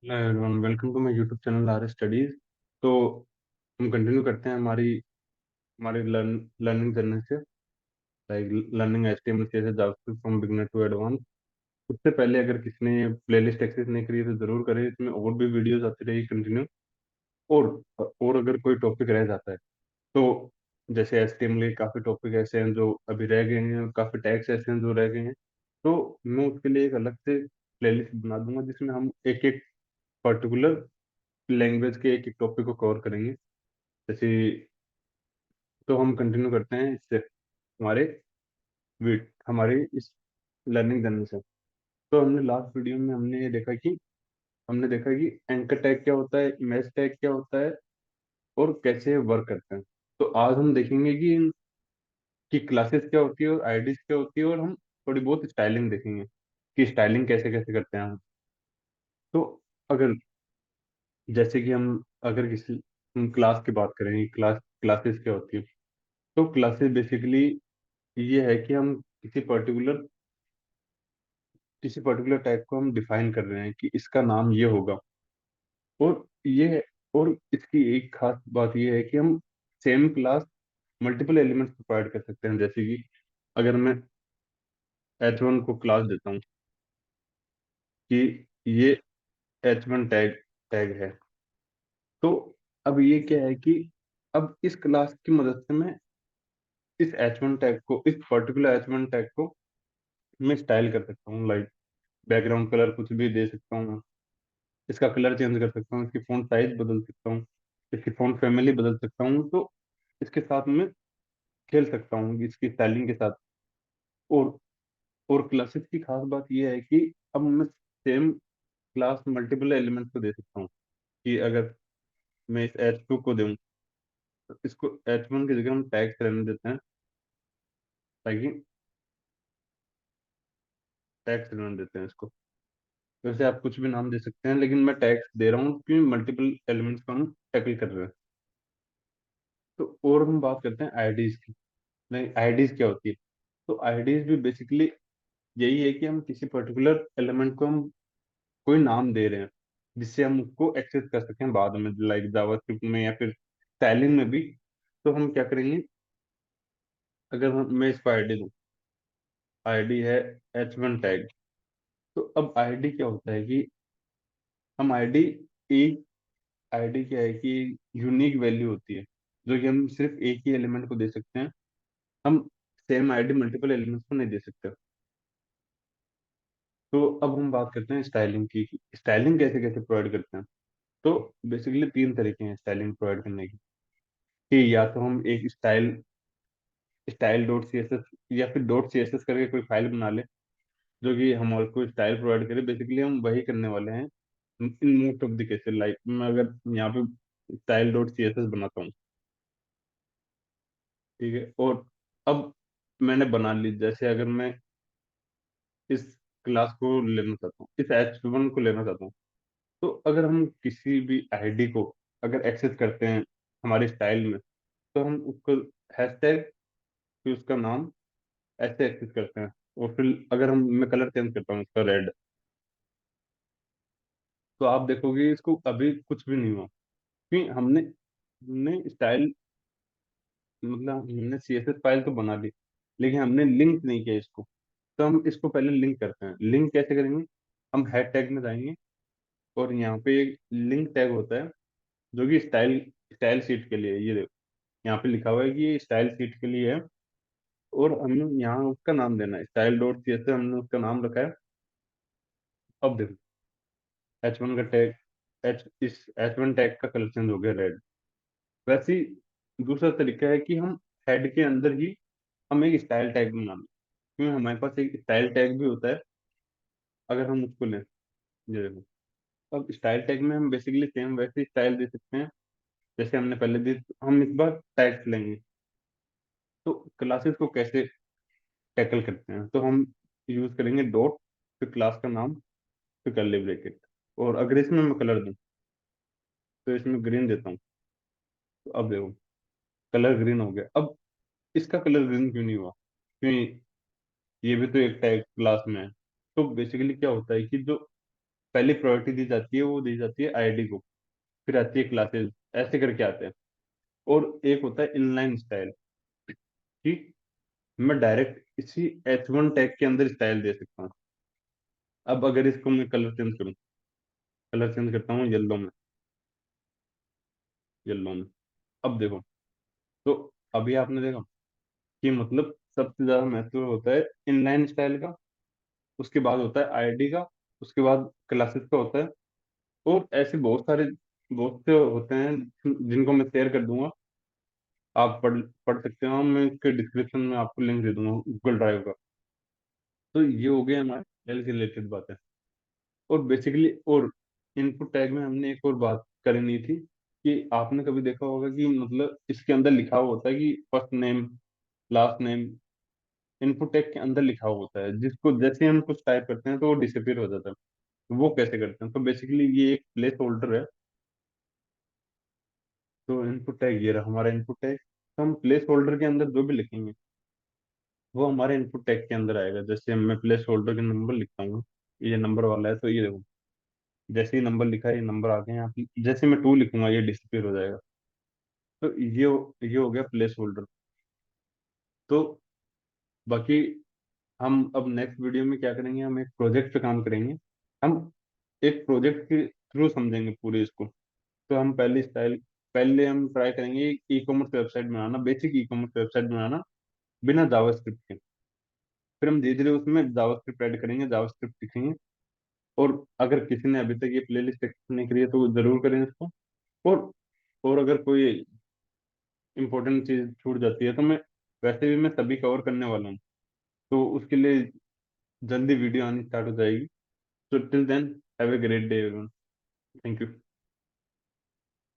Welcome to my YouTube channel R studies. तो हम continue करते हैं हमारी हमारी लर्निंग जर्नी से, like learning HTML CSS JavaScript from beginner to advance. उससे पहले अगर किसी ने प्लेलिस्ट एक्सेस नहीं करी है तो जरूर करें, इसमें और भी वीडियोस आती रहेगी कंटिन्यू। और और अगर कोई टॉपिक रह जाता है तो जैसे HTML के काफी टॉपिक ऐसे हैं जो अभी रह गए हैं, काफी टैग्स ऐसे हैं जो रह गए हैं, तो मैं उसके लिए एक अलग से प्लेलिस्ट बना दूंगा जिसमें हम एक एक पर्टिकुलर लैंग्वेज के एक एक टॉपिक को कवर करेंगे। जैसे तो हम कंटिन्यू करते हैं इससे हमारे हमारे इस लर्निंग जर्नी से। तो हमने लास्ट वीडियो में हमने देखा कि एंकर टैग क्या होता है, इमेज टैग क्या होता है और कैसे वर्क करते हैं। तो आज हम देखेंगे कि इनकी क्लासेस क्या होती है और आईडीज क्या होती है, और हम थोड़ी बहुत स्टाइलिंग देखेंगे कि स्टाइलिंग कैसे कैसे करते हैं हम। तो अगर जैसे कि हम अगर किसी हम क्लास की बात करें, क्लासेस क्या होती है। तो क्लासेस बेसिकली ये है कि हम किसी पर्टिकुलर टाइप को हम डिफाइन कर रहे हैं कि इसका नाम ये होगा। और ये और इसकी एक खास बात ये है कि हम same class multiple elements provide कर सकते हैं। जैसे कि अगर मैं H1 को क्लास देता हूँ कि ये H1 टैग टैग है, तो अब ये क्या है कि अब इस क्लास की मदद से मैं इस पर्टिकुलर H1 टैग को मैं स्टाइल कर सकता हूँ। लाइक बैकग्राउंड कलर कुछ भी दे सकता हूँ, इसका कलर चेंज कर सकता हूँ, इसकी फ़ॉन्ट साइज बदल सकता हूँ, इसकी फ़ॉन्ट फैमिली बदल सकता हूँ। तो इसके साथ में खेल सकता हूँ इसकी स्टाइलिंग के साथ। और और क्लासेस की खास बात यह है कि अब मैं सेम क्लास मल्टीपल एलिमेंट्स को दे सकता हूँ। कि अगर मैं इस H2 को दूँ तो इसको H1 की जगह हम टैग्स रहने देते हैं, ताकि टैग्स रहने देते हैं इसको। वैसे आप कुछ भी नाम दे सकते हैं, लेकिन मैं टैग्स दे रहा हूँ क्योंकि मल्टीपल एलिमेंट्स को हम टैकल कर रहे हैं। तो और हम बात करते हैं आईडीज की। नहीं, आईडीज क्या होती है। तो आईडीज भी बेसिकली यही है कि हम किसी पर्टिकुलर एलिमेंट को हम कोई नाम दे रहे हैं जिससे हम उसको एक्सेस कर सकें बाद में, लाइक जावास्क्रिप्ट में या फिर स्टाइलिंग में भी। तो हम क्या करेंगे, मैं इसको आईडी दूँ, आईडी है H1 टैग। तो अब आईडी क्या होता है कि हम आईडी एक आईडी क्या है कि यूनिक वैल्यू होती है जो कि हम सिर्फ एक ही एलिमेंट को दे सकते हैं। हम सेम आईडी मल्टीपल एलिमेंट्स को नहीं दे सकते। तो अब हम बात करते हैं स्टाइलिंग की। स्टाइलिंग कैसे कैसे प्रोवाइड करते हैं। तो बेसिकली तीन तरीके हैं स्टाइलिंग प्रोवाइड करने की। कि या तो हम एक style dot C S S या फिर डॉट सी एस एस करके कोई फाइल बना ले जो कि हमारे को स्टाइल प्रोवाइड करे। बेसिकली हम वही करने वाले हैं in most of the cases. Like मैं अगर यहाँ पे style dot C S S बनाता हूँ, ठीक है। और अब मैंने बना ली, जैसे अगर मैं इस क्लास को लेना चाहता हूँ, इस H1 को लेना चाहता हूँ। तो अगर हम किसी भी आईडी को अगर एक्सेस करते हैं हमारी स्टाइल में, तो हम उसको हैशटैग फिर उसका नाम ऐसे एक्सेस करते हैं। और फिर अगर मैं कलर चेंज करता हूँ उसका रेड, तो आप देखोगे इसको अभी कुछ भी नहीं हुआ क्योंकि हमने हमने स्टाइल मतलब हमने CSS फाइल तो बना ली, लेकिन हमने लिंक नहीं किया इसको। तो हम इसको पहले लिंक करते हैं। लिंक कैसे करेंगे, हम हेड टैग में जाएंगे और यहाँ पे एक लिंक टैग होता है जो कि स्टाइल स्टाइल शीट के लिए है। ये देखो यहाँ पे लिखा हुआ है कि ये स्टाइल शीट के लिए है। और हमने यहाँ उसका नाम देना है स्टाइल डॉट सी एस, हमने उसका नाम रखा है। अब देखो H1 का टैग इस H1 टैग का कलर चेंज हो गया रेड। वैसे ही दूसरा तरीका है कि हम हेड के अंदर ही हम एक स्टाइल टैग बना लें, क्योंकि हमारे पास एक स्टाइल टैग भी होता है। अगर हम उसको लें, ये देखो, अब स्टाइल टैग में हम बेसिकली सेम वैसे स्टाइल दे सकते हैं जैसे हमने पहले दी। हम इस बार टैग्स लेंगे। तो क्लासेस को कैसे टैकल करते हैं, तो हम यूज करेंगे डॉट, फिर क्लास का नाम, फिर कर्ली ब्रैकेट। और अगर इसमें मैं कलर दूं तो इसमें ग्रीन देता हूँ। तो अब देखो कलर ग्रीन हो गया। अब इसका कलर ग्रीन क्यों नहीं हुआ, क्योंकि ये भी तो एक टैग क्लास में है। तो बेसिकली क्या होता है कि जो पहली प्रायोरिटी दी जाती है, वो दी जाती है आईडी को, फिर आती है क्लासेस, ऐसे करके आते हैं। और एक होता है इनलाइन स्टाइल, कि मैं डायरेक्ट इसी H1 टैग के अंदर स्टाइल दे सकता हूँ। अब अगर इसको मैं कलर चेंज करूँ, कलर चेंज करता हूँ येलो में, येलो में। अब देखो, तो अभी आपने देखा कि मतलब सबसे ज्यादा महत्व होता है इनलाइन स्टाइल का, उसके बाद होता है आईडी का, उसके बाद क्लासेस का होता है। और ऐसे बहुत से होते हैं जिनको मैं शेयर कर दूंगा, आप पढ़ सकते हो, मैं इसके डिस्क्रिप्शन में आपको लिंक दे दूंगा गूगल ड्राइव का। तो ये हो गया हमारे एल से रिलेटेड बातें। और बेसिकली, और इनपुट टैग में हमने एक और बात करनी थी, कि आपने कभी देखा होगा कि मतलब इसके अंदर लिखा हुआ होता है कि first name, last name, input tag के अंदर लिखा हुआ होता है, जिसको जैसे हम कुछ टाइप करते हैं तो वो डिसअपीयर हो जाता है। तो वो कैसे करते हैं? तो बेसिकली ये एक प्लेस होल्डर है। तो इनपुट टैग ये रहा हमारा इनपुट टैग। तो हम प्लेस होल्डर के अंदर जो भी लिखेंगे वो हमारे इनपुट टैग के अंदर आएगा। जैसे मैं प्लेस होल्डर के नंबर लिखता हूँ, ये नंबर वाला है, तो ये देखो, जैसे ही नंबर लिखा है ये नंबर आ गए यहाँ पे। जैसे मैं 2 लिखूंगा ये डिसअपीयर हो जाएगा। तो ये हो गया प्लेस होल्डर। तो बाकी हम अब नेक्स्ट वीडियो में क्या करेंगे, हम एक प्रोजेक्ट पे काम करेंगे। हम एक प्रोजेक्ट के थ्रू समझेंगे पूरे इसको। तो हम पहले हम ट्राई करेंगे ई कॉमर्स वेबसाइट बनाना, बेसिक ई कॉमर्स वेबसाइट बनाना, बिना जावास्क्रिप्ट के। फिर हम धीरे धीरे उसमें जावास्क्रिप्ट ऐड करेंगे, जावास्क्रिप्ट सीखेंगे। और अगर किसी ने अभी तक ये प्लेलिस्ट एक्सेस नहीं करी है तो जरूर करें इसको। और और अगर कोई इंपॉर्टेंट चीज छूट जाती है तो वैसे भी मैं सभी कवर करने वाला हूँ। तो उसके लिए जल्दी वीडियो आनी स्टार्ट हो जाएगी। So till then, have a great day, everyone. Thank you.